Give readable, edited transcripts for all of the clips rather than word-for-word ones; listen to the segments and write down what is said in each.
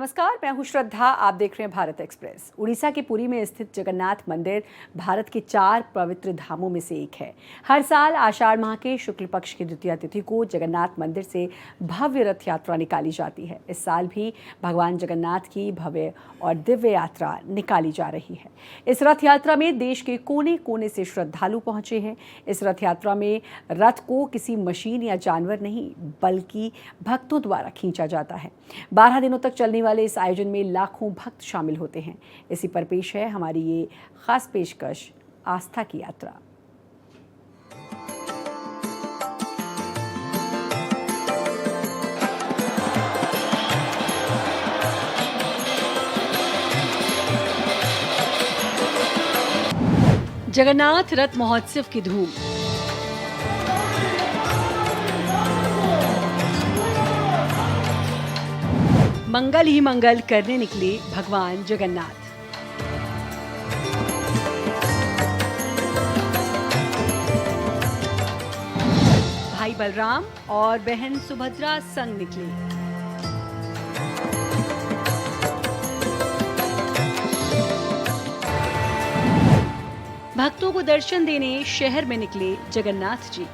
नमस्कार, मैं हूं श्रद्धा। आप देख रहे हैं भारत एक्सप्रेस। उड़ीसा के पुरी में स्थित जगन्नाथ मंदिर भारत के 4 पवित्र धामों में से एक है। हर साल आषाढ़ माह के शुक्ल पक्ष की द्वितीया तिथि को जगन्नाथ मंदिर से भव्य रथ यात्रा निकाली जाती है। इस साल भी भगवान जगन्नाथ की भव्य और दिव्य यात्रा निकाली जा रही है। इस रथ यात्रा में देश के कोने कोने से श्रद्धालु पहुंचे हैं। इस रथ यात्रा में रथ को किसी मशीन या जानवर नहीं बल्कि भक्तों द्वारा खींचा जाता है। 12 दिनों तक चलने वाले इस आयोजन में लाखों भक्त शामिल होते हैं। इसी पर पेश है हमारी ये खास पेशकश, आस्था की यात्रा। जगन्नाथ रथ महोत्सव की धूम। मंगल ही मंगल करने निकले भगवान जगन्नाथ। भाई बलराम और बहन सुभद्रा संग निकले। भक्तों को दर्शन देने शहर में निकले जगन्नाथ जी।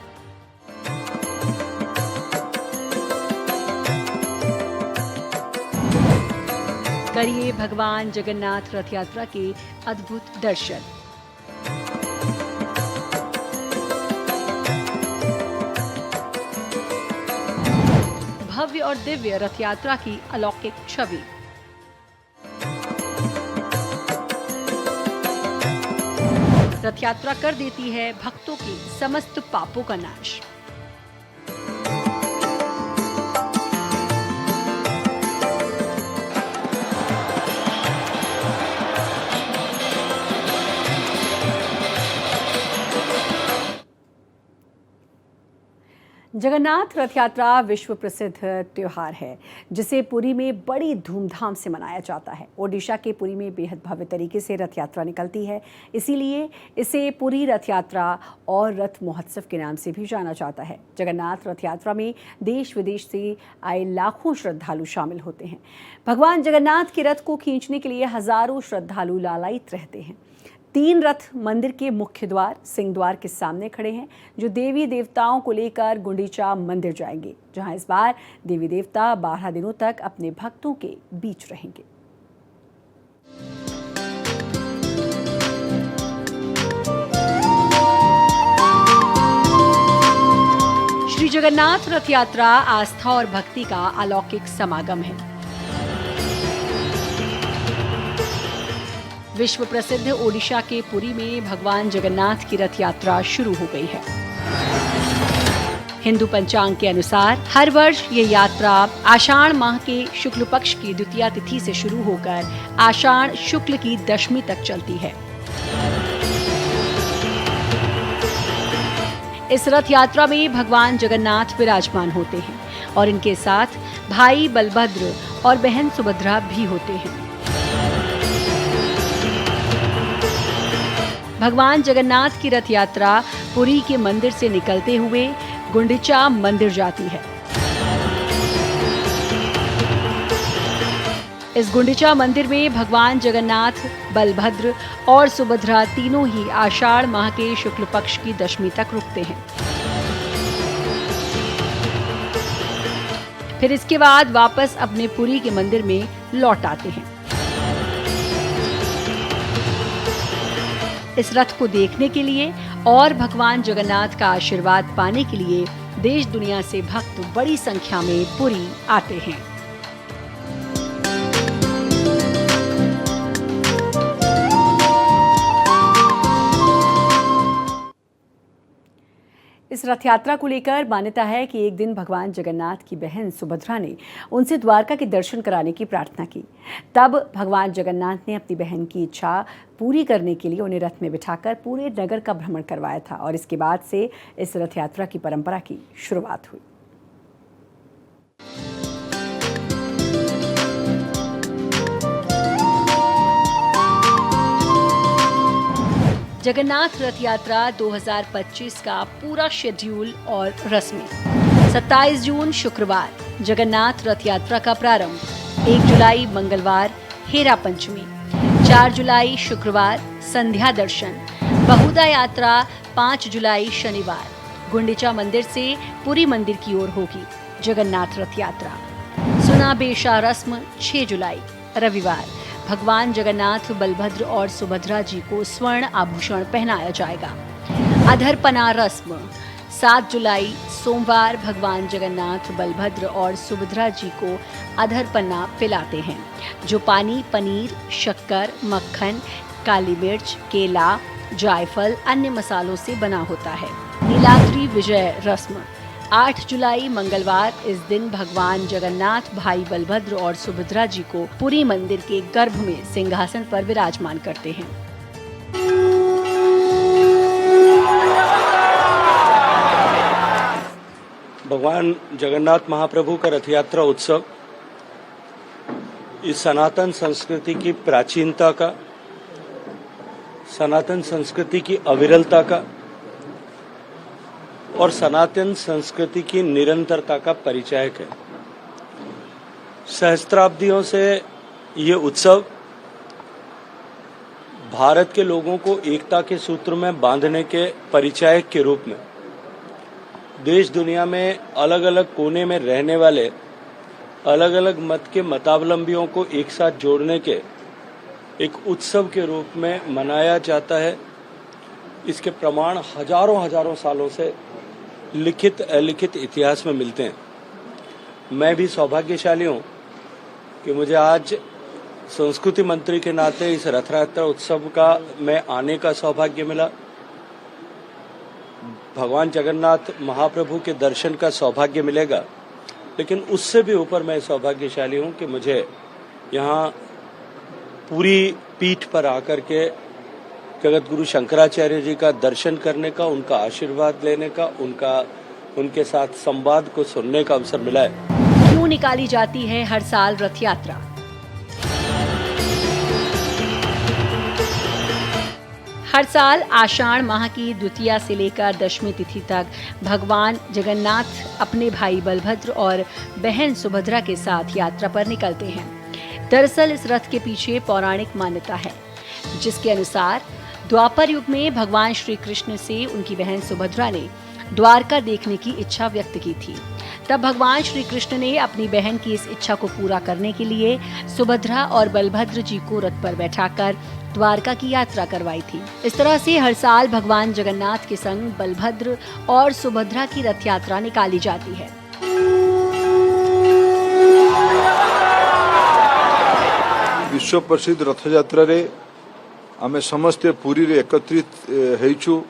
करिए भगवान जगन्नाथ रथ यात्रा के अद्भुत दर्शन। भव्य और दिव्य रथ यात्रा की अलौकिक छवि। रथ यात्रा कर देती है भक्तों के समस्त पापों का नाश। जगन्नाथ रथ यात्रा विश्व प्रसिद्ध त्योहार है, जिसे पुरी में बड़ी धूमधाम से मनाया जाता है। ओडिशा के पुरी में बेहद भव्य तरीके से रथ यात्रा निकलती है, इसीलिए इसे पुरी रथ यात्रा और रथ महोत्सव के नाम से भी जाना जाता है। जगन्नाथ रथ यात्रा में देश विदेश से आए लाखों श्रद्धालु शामिल होते हैं। भगवान जगन्नाथ के रथ को खींचने के लिए हजारों श्रद्धालु लालायित रहते हैं। 3 रथ मंदिर के मुख्य द्वार सिंह द्वार के सामने खड़े हैं, जो देवी देवताओं को लेकर गुंडीचा मंदिर जाएंगे, जहां इस बार देवी देवता 12 दिनों तक अपने भक्तों के बीच रहेंगे। श्री जगन्नाथ रथ यात्रा आस्था और भक्ति का अलौकिक समागम है। विश्व प्रसिद्ध ओडिशा के पुरी में भगवान जगन्नाथ की रथ यात्रा शुरू हो गई है। हिंदू पंचांग के अनुसार हर वर्ष ये यात्रा आषाढ़ माह के शुक्ल पक्ष की द्वितीया तिथि से शुरू होकर आषाढ़ शुक्ल की दशमी तक चलती है। इस रथ यात्रा में भगवान जगन्नाथ विराजमान होते हैं और इनके साथ भाई बलभद्र और बहन सुभद्रा भी होते हैं। भगवान जगन्नाथ की रथ यात्रा पुरी के मंदिर से निकलते हुए गुंडीचा मंदिर जाती है। इस गुंडीचा मंदिर में भगवान जगन्नाथ, बलभद्र और सुभद्रा तीनों ही आषाढ़ माह के शुक्ल पक्ष की दशमी तक रुकते हैं। फिर इसके बाद वापस अपने पुरी के मंदिर में लौट आते हैं। इस रथ को देखने के लिए और भगवान जगन्नाथ का आशीर्वाद पाने के लिए देश दुनिया से भक्त बड़ी संख्या में पुरी आते हैं। इस रथ यात्रा को लेकर मान्यता है कि एक दिन भगवान जगन्नाथ की बहन सुभद्रा ने उनसे द्वारका के दर्शन कराने की प्रार्थना की। तब भगवान जगन्नाथ ने अपनी बहन की इच्छा पूरी करने के लिए उन्हें रथ में बिठाकर पूरे नगर का भ्रमण करवाया था और इसके बाद से इस रथ यात्रा की परंपरा की शुरुआत हुई। जगन्नाथ रथ यात्रा 2025 का पूरा शेड्यूल और रस्में। 27 जून शुक्रवार जगन्नाथ रथ यात्रा का प्रारंभ। 1 जुलाई मंगलवार हेरा पंचमी, 4 जुलाई शुक्रवार संध्या दर्शन, बहुधा यात्रा 5 जुलाई शनिवार गुंडीचा मंदिर से पुरी मंदिर की ओर होगी जगन्नाथ रथ यात्रा। सुना बेशा रस्म 6 जुलाई रविवार भगवान जगन्नाथ, बलभद्र और सुभद्रा जी को स्वर्ण आभूषण पहनाया जाएगा। अधरपना रस्म 7 जुलाई सोमवार भगवान जगन्नाथ, बलभद्र और सुभद्रा जी को अधरपना पिलाते हैं, जो पानी, पनीर, शक्कर, मक्खन, काली मिर्च, केला, जायफल, अन्य मसालों से बना होता है। नीलाद्री विजय रस्म 8 जुलाई मंगलवार, इस दिन भगवान जगन्नाथ भाई बलभद्र और सुभद्रा जी को पुरी मंदिर के गर्भ में सिंहासन पर विराजमान करते हैं। भगवान जगन्नाथ महाप्रभु का रथ यात्रा उत्सव इस सनातन संस्कृति की प्राचीनता का, सनातन संस्कृति की अविरलता का और सनातन संस्कृति की निरंतरता का परिचायक है। सहस्त्राब्दियों से ये उत्सव भारत के लोगों को एकता के सूत्र में बांधने के परिचायक के रूप में देश दुनिया में अलग अलग कोने में रहने वाले अलग अलग मत के मतावलंबियों को एक साथ जोड़ने के एक उत्सव के रूप में मनाया जाता है। इसके प्रमाण हजारों सालों से लिखित अलिखित इतिहास में मिलते हैं। मैं भी सौभाग्यशाली हूँ कि मुझे आज संस्कृति मंत्री के नाते इस रथ यात्रा उत्सव का में आने का सौभाग्य मिला। भगवान जगन्नाथ महाप्रभु के दर्शन का सौभाग्य मिलेगा, लेकिन उससे भी ऊपर मैं सौभाग्यशाली हूँ कि मुझे यहाँ पूरी पीठ पर आकर के जगत गुरु शंकराचार्य जी का दर्शन करने का, उनका आशीर्वाद लेने का, उनके साथ संवाद को सुनने का अवसर मिला है। क्यों निकाली जाती है हर साल रथ यात्रा? हर साल आषाढ़ माह की द्वितीया से लेकर दशमी तिथि तक भगवान जगन्नाथ अपने भाई बलभद्र और बहन सुभद्रा के साथ यात्रा पर निकलते हैं। दरअसल इस रथ के पीछे पौराणिक मान्यता है, जिसके अनुसार द्वापर युग में भगवान श्री कृष्ण से उनकी बहन सुभद्रा ने द्वारका देखने की इच्छा व्यक्त की थी। तब भगवान श्री कृष्ण ने अपनी बहन की इस इच्छा को पूरा करने के लिए सुभद्रा और बलभद्र जी को रथ पर बैठाकर द्वारका की यात्रा करवाई थी। इस तरह से हर साल भगवान जगन्नाथ के संग बलभद्र और सुभद्रा की रथ यात्रा निकाली जाती है। विश्व प्रसिद्ध रथ यात्रा रे आमे समस्ते पुरी रे एकत्रित हेइछु।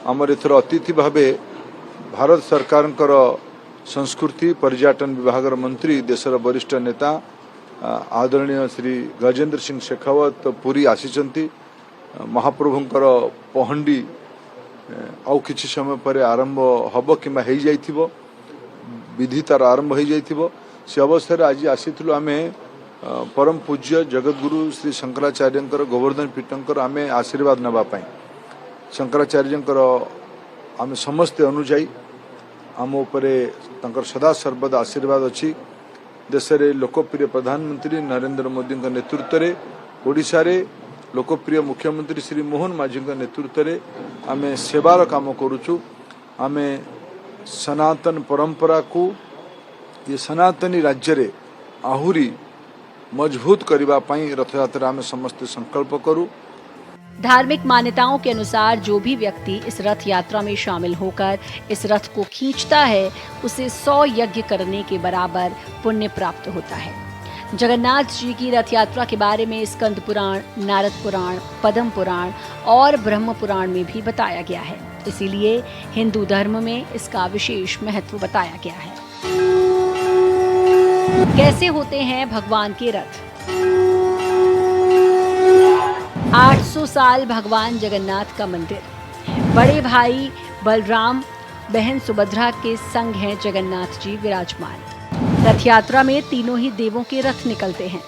आमर एथर अतिथि भावे भारत सरकार संस्कृति पर्यटन विभाग मंत्री, देशर वरिष्ठ नेता आदरणीय श्री गजेंद्र सिंह शेखावत पुरी आसीचंती। महाप्रभुंकर पहंडी आउ किछि समय पर आरंभ हब किंबा हेइ जाइथिबो, विधि तार आरंभ हेइ जाइथिबो। से अवसर आज आसीथिलु आमे परम पूज्य जगतगुरु श्री शंकराचार्यंकर गोवर्धन पीठंकर आमे आशीर्वाद नबा पाई। शंकराचार्यंकर आमे समस्त अनुजाई आम उपरे तंकर सदा सर्वदा आशीर्वाद अच्छी। देश रे लोकप्रिय प्रधानमंत्री नरेंद्र मोदी नेतृत्व रे, ओडिशा रे लोकप्रिय मुख्यमंत्री श्री मोहन माझी नेतृत्व रे आमे सेवार काम करूछु। आमे सनातन परंपरा को ये सनातनी राज्य रे आहुरी मजबूत करबा पई रथ यात्रा में समस्त संकल्प करूं। धार्मिक मान्यताओं के अनुसार जो भी व्यक्ति इस रथ यात्रा में शामिल होकर इस रथ को खींचता है, उसे 100 यज्ञ करने के बराबर पुण्य प्राप्त होता है। जगन्नाथ जी की रथ यात्रा के बारे में स्कंद पुराण, नारद पुराण, पद्म पुराण और ब्रह्म पुराण में भी बताया गया है। इसीलिए हिंदू धर्म में इसका विशेष महत्व बताया गया है। कैसे होते हैं भगवान के रथ? 800 साल भगवान जगन्नाथ का मंदिर। बड़े भाई बलराम, बहन सुभद्रा के संग हैं जगन्नाथ जी विराजमान। रथ यात्रा में तीनों ही देवों के रथ निकलते हैं।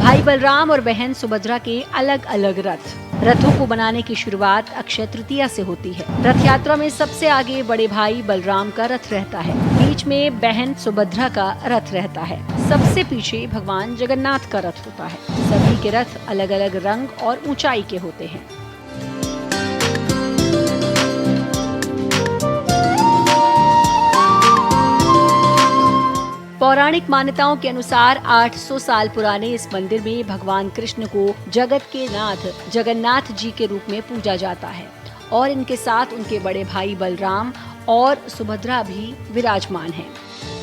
भाई बलराम और बहन सुभद्रा के अलग अलग रथ। रथों को बनाने की शुरुआत अक्षय तृतीया से होती है। रथ यात्रा में सबसे आगे बड़े भाई बलराम का रथ रहता है, बीच में बहन सुभद्रा का रथ रहता है, सबसे पीछे भगवान जगन्नाथ का रथ होता है। सभी के रथ अलग अलग रंग और ऊंचाई के होते हैं। पौराणिक मान्यताओं के अनुसार 800 साल पुराने इस मंदिर में भगवान कृष्ण को जगत के नाथ जगन्नाथ जी के रूप में पूजा जाता है और इनके साथ उनके बड़े भाई बलराम और सुभद्रा भी विराजमान हैं।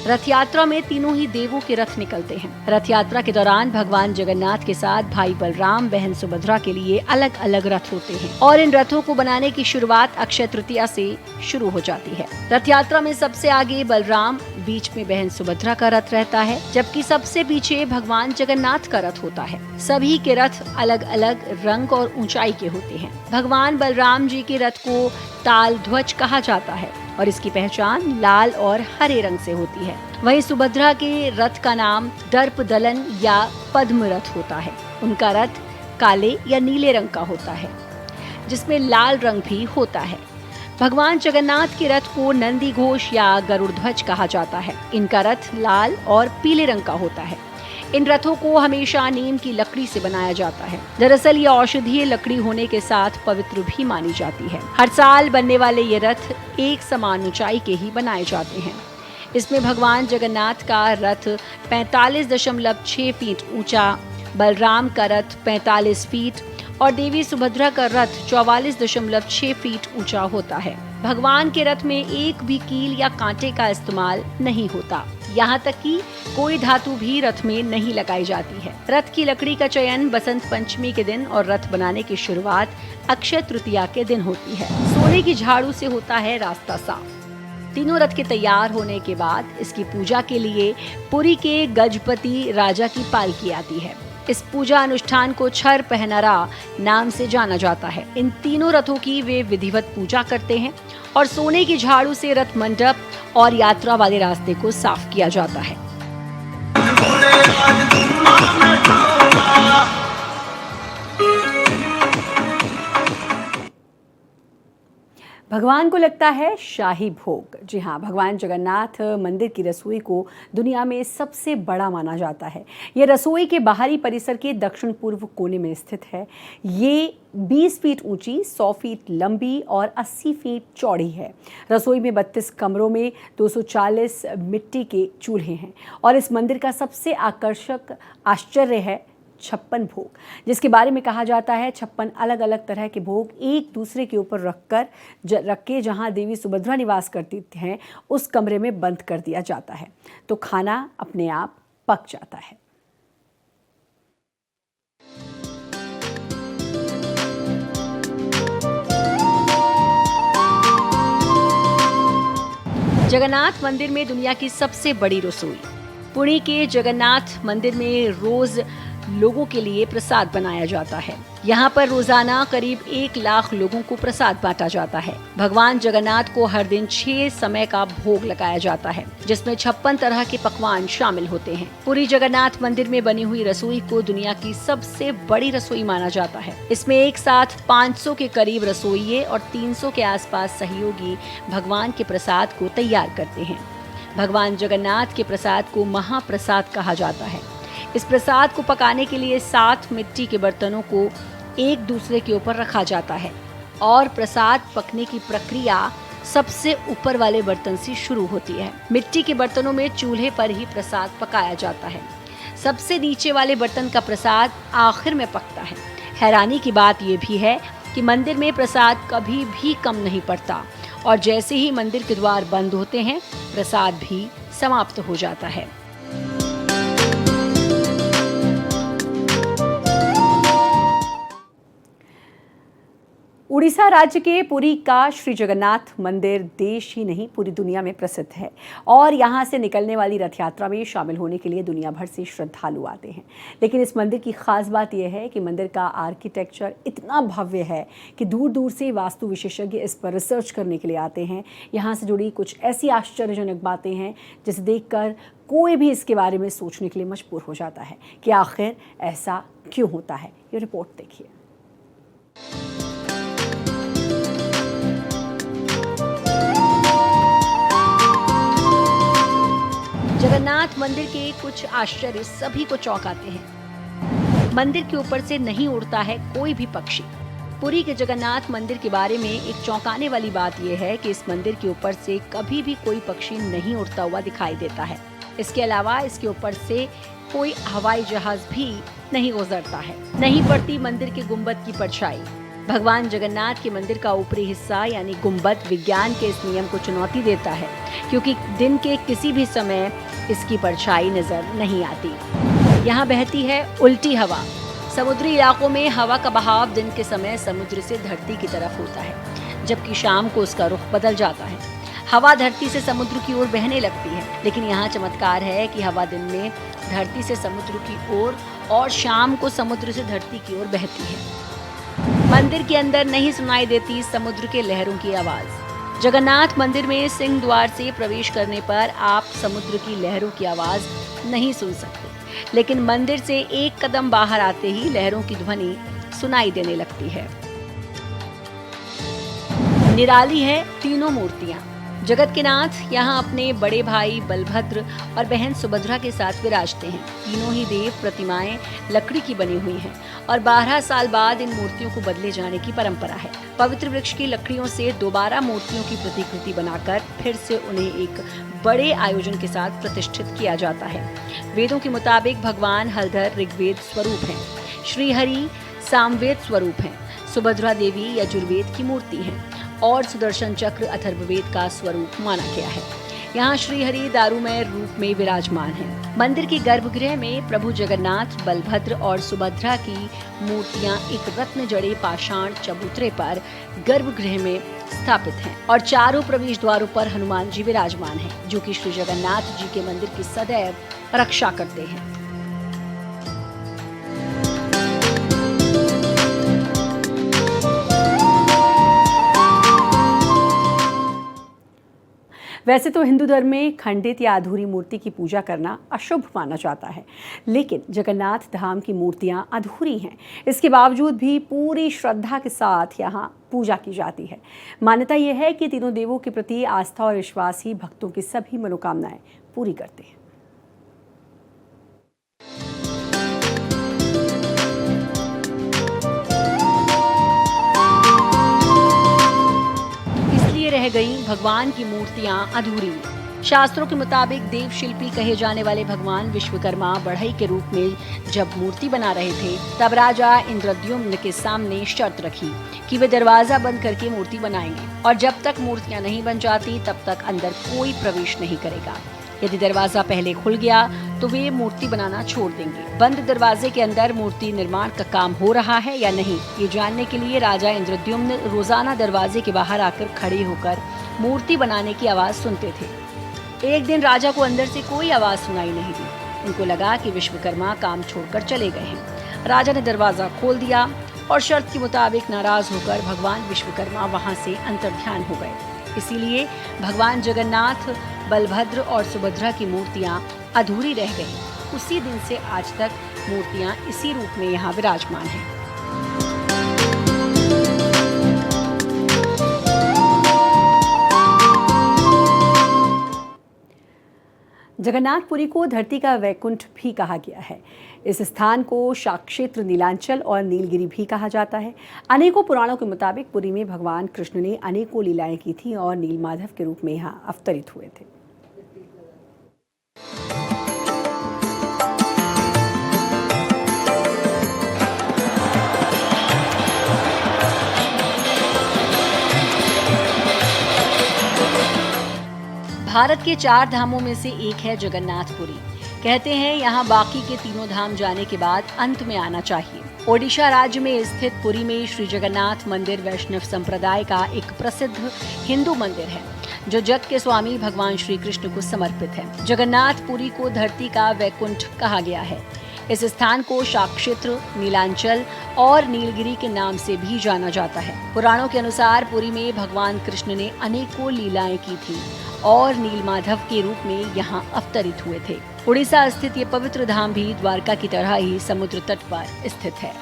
रथ यात्रा में तीनों ही देवों के रथ निकलते हैं। रथ यात्रा के दौरान भगवान जगन्नाथ के साथ भाई बलराम बहन सुभद्रा के लिए अलग अलग रथ होते हैं और इन रथों को बनाने की शुरुआत अक्षय तृतीया से शुरू हो जाती है। रथ यात्रा में सबसे आगे बलराम, बीच में बहन सुभद्रा का रथ रहता है, जबकि सबसे पीछे भगवान जगन्नाथ का रथ होता है। सभी के रथ अलग अलग रंग और ऊंचाई के होते हैं। भगवान बलराम जी के रथ को ताल ध्वज कहा जाता है और इसकी पहचान लाल और हरे रंग से होती है। वहीं सुभद्रा के रथ का नाम दर्प दलन या पद्म रथ होता है। उनका रथ काले या नीले रंग का होता है, जिसमें लाल रंग भी होता है। भगवान जगन्नाथ के रथ को नंदी घोष या गरुड़ ध्वज कहा जाता है। इनका रथ लाल और पीले रंग का होता है। इन रथों को हमेशा नीम की लकड़ी से बनाया जाता है। दरअसल ये औषधीय लकड़ी होने के साथ पवित्र भी मानी जाती है। हर साल बनने वाले ये रथ एक समान ऊंचाई के ही बनाए जाते हैं। इसमें भगवान जगन्नाथ का रथ 45.6 फीट ऊंचा, बलराम का रथ 45 फीट और देवी सुभद्रा का रथ 44.6 फीट ऊंचा होता है। भगवान के रथ में एक भी कील या कांटे का इस्तेमाल नहीं होता। यहाँ तक कि कोई धातु भी रथ में नहीं लगाई जाती है। रथ की लकड़ी का चयन बसंत पंचमी के दिन और रथ बनाने की शुरुआत अक्षय तृतीया के दिन होती है। सोने की झाड़ू से होता है रास्ता साफ। तीनों रथ के तैयार होने के बाद इसकी पूजा के लिए पुरी के गजपति राजा की पालकी आती है। इस पूजा अनुष्ठान को छर पहनरा नाम से जाना जाता है। इन तीनों रथों की वे विधिवत पूजा करते हैं और सोने की झाड़ू से रथ मंडप और यात्रा वाले रास्ते को साफ किया जाता है। भगवान को लगता है शाही भोग। जी हाँ, भगवान जगन्नाथ मंदिर की रसोई को दुनिया में सबसे बड़ा माना जाता है। ये रसोई के बाहरी परिसर के दक्षिण पूर्व कोने में स्थित है। ये 20 फीट ऊंची, 100 फीट लंबी और 80 फीट चौड़ी है। रसोई में 32 कमरों में 240 मिट्टी के चूल्हे हैं और इस मंदिर का सबसे आकर्षक आश्चर्य है 56 भोग, जिसके बारे में कहा जाता है 56 अलग अलग तरह के भोग एक दूसरे के ऊपर रख के जहां देवी सुभद्रा निवास करती हैं उस कमरे में बंद कर दिया जाता है तो खाना अपने आप पक जाता है। जगन्नाथ मंदिर में दुनिया की सबसे बड़ी रसोई। पुणे के जगन्नाथ मंदिर में रोज लोगों के लिए प्रसाद बनाया जाता है। यहाँ पर रोजाना करीब 1 लाख लोगों को प्रसाद बांटा जाता है। भगवान जगन्नाथ को हर दिन 6 समय का भोग लगाया जाता है, जिसमें 56 तरह के पकवान शामिल होते हैं। पुरी जगन्नाथ मंदिर में बनी हुई रसोई को दुनिया की सबसे बड़ी रसोई माना जाता है। इसमें एक साथ 500 के करीब रसोइये और 300 के आसपास सहयोगी भगवान के प्रसाद को तैयार करते हैं। भगवान जगन्नाथ के प्रसाद को महाप्रसाद कहा जाता है। इस प्रसाद को पकाने के लिए 7 मिट्टी के बर्तनों को एक दूसरे के ऊपर रखा जाता है और प्रसाद पकने की प्रक्रिया सबसे ऊपर वाले बर्तन से शुरू होती है। मिट्टी के बर्तनों में चूल्हे पर ही प्रसाद पकाया जाता है। सबसे नीचे वाले बर्तन का प्रसाद आखिर में पकता है। हैरानी की बात यह भी है कि मंदिर में प्रसाद कभी भी कम नहीं पड़ता और जैसे ही मंदिर के द्वार बंद होते हैं प्रसाद भी समाप्त हो जाता है। उड़ीसा राज्य के पुरी का श्री जगन्नाथ मंदिर देश ही नहीं पूरी दुनिया में प्रसिद्ध है और यहाँ से निकलने वाली रथ यात्रा में शामिल होने के लिए दुनिया भर से श्रद्धालु आते हैं। लेकिन इस मंदिर की खास बात यह है कि मंदिर का आर्किटेक्चर इतना भव्य है कि दूर दूर से वास्तु विशेषज्ञ इस पर रिसर्च करने के लिए आते हैं। यहाँ से जुड़ी कुछ ऐसी आश्चर्यजनक बातें हैं जिसे देखकर कोई भी इसके बारे में सोचने के लिए मजबूर हो जाता है कि आखिर ऐसा क्यों होता है। ये रिपोर्ट देखिए। जगन्नाथ मंदिर के कुछ आश्चर्य सभी को चौंकाते हैं। मंदिर के ऊपर से नहीं उड़ता है कोई भी पक्षी। पुरी के जगन्नाथ मंदिर के बारे में एक चौंकाने वाली बात यह है कि इस मंदिर के ऊपर से कभी भी कोई पक्षी नहीं उड़ता हुआ दिखाई देता है। इसके अलावा इसके ऊपर से कोई हवाई जहाज भी नहीं गुजरता है। नहीं पड़ती मंदिर के गुंबद की परछाई। भगवान जगन्नाथ के मंदिर का ऊपरी हिस्सा यानी गुंबद विज्ञान के इस नियम को चुनौती देता है, क्योंकि दिन के किसी भी समय इसकी परछाई नजर नहीं आती। यहाँ बहती है उल्टी हवा। समुद्री इलाकों में हवा का बहाव दिन के समय समुद्र से धरती की तरफ होता है, जबकि शाम को उसका रुख बदल जाता है। हवा धरती से समुद्र की ओर बहने लगती है, लेकिन यहाँ चमत्कार है कि हवा दिन में धरती से समुद्र की ओर और शाम को समुद्र से धरती की ओर बहती है। मंदिर के अंदर नहीं सुनाई देती समुद्र के लहरों की आवाज। जगन्नाथ मंदिर में सिंह द्वार से प्रवेश करने पर आप समुद्र की लहरों की आवाज नहीं सुन सकते, लेकिन मंदिर से एक कदम बाहर आते ही लहरों की ध्वनि सुनाई देने लगती है। निराली है तीनों मूर्तियां। जगत के नाथ यहाँ अपने बड़े भाई बलभद्र और बहन सुभद्रा के साथ विराजते हैं। तीनों ही देव प्रतिमाएं लकड़ी की बनी हुई हैं और 12 साल बाद इन मूर्तियों को बदले जाने की परंपरा है। पवित्र वृक्ष की लकड़ियों से दोबारा मूर्तियों की प्रतिकृति बनाकर फिर से उन्हें एक बड़े आयोजन के साथ प्रतिष्ठित किया जाता है। वेदों के मुताबिक भगवान हलधर ऋग्वेद स्वरूप हैं, श्रीहरि सामवेद स्वरूप हैं, सुभद्रा देवी यजुर्वेद की मूर्ति हैं और सुदर्शन चक्र अथर्ववेद का स्वरूप माना गया है। यहाँ श्रीहरि दारुमय रूप में विराजमान है। मंदिर के गर्भगृह में प्रभु जगन्नाथ, बलभद्र और सुभद्रा की मूर्तियां एक रत्न जड़े पाषाण चबूतरे पर गर्भगृह में स्थापित हैं और चारों प्रवेश द्वारों पर हनुमान जी विराजमान हैं, जो कि श्री जगन्नाथ जी के मंदिर की सदैव रक्षा करते हैं। वैसे तो हिंदू धर्म में खंडित या अधूरी मूर्ति की पूजा करना अशुभ माना जाता है, लेकिन जगन्नाथ धाम की मूर्तियां अधूरी हैं। इसके बावजूद भी पूरी श्रद्धा के साथ यहाँ पूजा की जाती है। मान्यता यह है कि तीनों देवों के प्रति आस्था और विश्वास ही भक्तों की सभी मनोकामनाएं पूरी करते हैं। रह गई भगवान की मूर्तियां अधूरी। शास्त्रों के मुताबिक देव शिल्पी कहे जाने वाले भगवान विश्वकर्मा बढ़ई के रूप में जब मूर्ति बना रहे थे, तब राजा इंद्रद्युम्न के सामने शर्त रखी कि वे दरवाजा बंद करके मूर्ति बनाएंगे और जब तक मूर्तियां नहीं बन जाती तब तक अंदर कोई प्रवेश नहीं करेगा। यदि दरवाजा पहले खुल गया तो वे मूर्ति बनाना छोड़ देंगे। बंद दरवाजे के अंदर मूर्ति निर्माण का काम हो रहा है या नहीं, ये जानने के लिए राजा इंद्रद्युम्न रोजाना दरवाजे के बाहर आकर खड़े होकर मूर्ति बनाने की आवाज सुनते थे। एक दिन राजा को अंदर से कोई आवाज सुनाई नहीं दी। उनको लगा कि विश्वकर्मा काम छोड़कर चले गए हैं। राजा ने दरवाजा खोल दिया और शर्त के मुताबिक नाराज होकर भगवान विश्वकर्मा वहां से अंतर्ध्यान हो गए। इसीलिए भगवान जगन्नाथ, बलभद्र और सुभद्रा की मूर्तियां अधूरी रह गईं। उसी दिन से आज तक मूर्तियां इसी रूप में यहाँ विराजमान हैं। जगन्नाथपुरी को धरती का वैकुंठ भी कहा गया है। इस स्थान को शाकक्षेत्र, नीलांचल और नीलगिरी भी कहा जाता है। अनेकों पुराणों के मुताबिक पुरी में भगवान कृष्ण ने अनेकों लीलाएं की थी और नीलमाधव के रूप में यहाँ अवतरित हुए थे। भारत के 4 धामों में से एक है जगन्नाथपुरी। कहते हैं यहाँ बाकी के तीनों धाम जाने के बाद अंत में आना चाहिए। ओडिशा राज्य में स्थित पुरी में श्री जगन्नाथ मंदिर वैष्णव संप्रदाय का एक प्रसिद्ध हिंदू मंदिर है, जो जग के स्वामी भगवान श्री कृष्ण को समर्पित है। जगन्नाथपुरी को धरती का वैकुंठ कहा गया है। इस स्थान को शाकक्षेत्र, नीलांचल और नीलगिरी के नाम से भी जाना जाता है। पुराणों के अनुसार पुरी में भगवान कृष्ण ने अनेकों लीलाएं की थी और नीलमाधव के रूप में यहाँ अवतरित हुए थे। उड़ीसा स्थित ये पवित्र धाम भी द्वारका की तरह ही समुद्र तट पर स्थित है।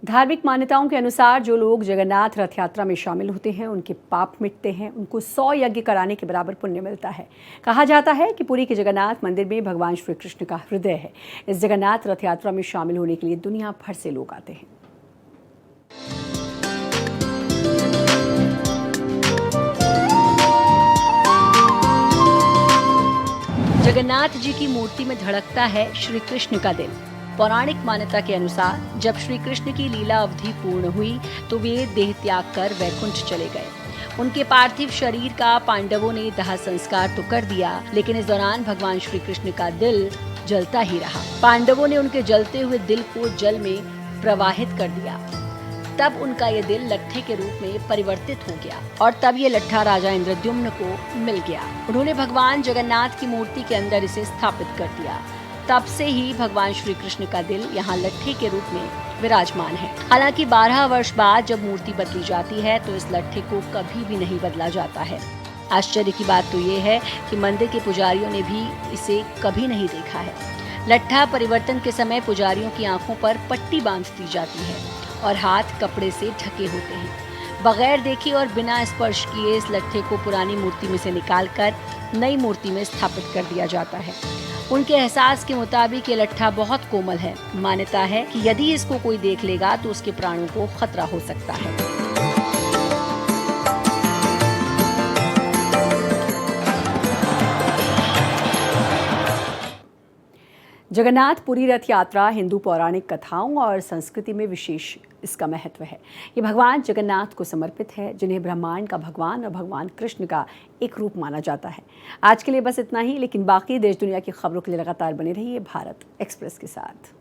धार्मिक मान्यताओं के अनुसार जो लोग जगन्नाथ रथ यात्रा में शामिल होते हैं उनके पाप मिटते हैं, उनको 100 यज्ञ कराने के बराबर पुण्य मिलता है। कहा जाता है कि पुरी के जगन्नाथ मंदिर में भगवान श्री कृष्ण का हृदय है। इस जगन्नाथ रथ यात्रा में शामिल होने के लिए दुनिया भर से लोग आते हैं। जगन्नाथ जी की मूर्ति में धड़कता है श्री कृष्ण का दिल। पौराणिक मान्यता के अनुसार जब श्री कृष्ण की लीला अवधि पूर्ण हुई तो वे देह त्याग कर वैकुंठ चले गए। उनके पार्थिव शरीर का पांडवों ने दाह संस्कार तो कर दिया, लेकिन इस दौरान भगवान श्री कृष्ण का दिल जलता ही रहा। पांडवों ने उनके जलते हुए दिल को जल में प्रवाहित कर दिया। तब उनका ये दिल लट्ठे के रूप में परिवर्तित हो गया और तब ये लट्ठा राजा इंद्रद्युम्न को मिल गया। उन्होंने भगवान जगन्नाथ की मूर्ति के अंदर इसे स्थापित कर दिया। तब से ही भगवान श्री कृष्ण का दिल यहाँ लट्ठे के रूप में विराजमान है। हालांकि 12 वर्ष बाद जब मूर्ति बदली जाती है तो इस लट्ठे को कभी भी नहीं बदला जाता है। आश्चर्य की बात तो ये है कि मंदिर के पुजारियों ने भी इसे कभी नहीं देखा है। लट्ठा परिवर्तन के समय पुजारियों की आंखों पर पट्टी बांध दी जाती है और हाथ कपड़े से ढके होते हैं। बगैर देखे और बिना स्पर्श किए इस लट्ठे को पुरानी मूर्ति में से निकालकर नई मूर्ति में स्थापित कर दिया जाता है। उनके एहसास के मुताबिक ये लट्ठा बहुत कोमल है। मान्यता है कि यदि इसको कोई देख लेगा तो उसके प्राणों को खतरा हो सकता है। जगन्नाथ पुरी रथ यात्रा हिंदू पौराणिक कथाओं और संस्कृति में विशेष इसका महत्व है। ये भगवान जगन्नाथ को समर्पित है, जिन्हें ब्रह्मांड का भगवान और भगवान कृष्ण का एक रूप माना जाता है। आज के लिए बस इतना ही, लेकिन बाकी देश दुनिया की खबरों के लिए लगातार बने रहिए भारत एक्सप्रेस के साथ।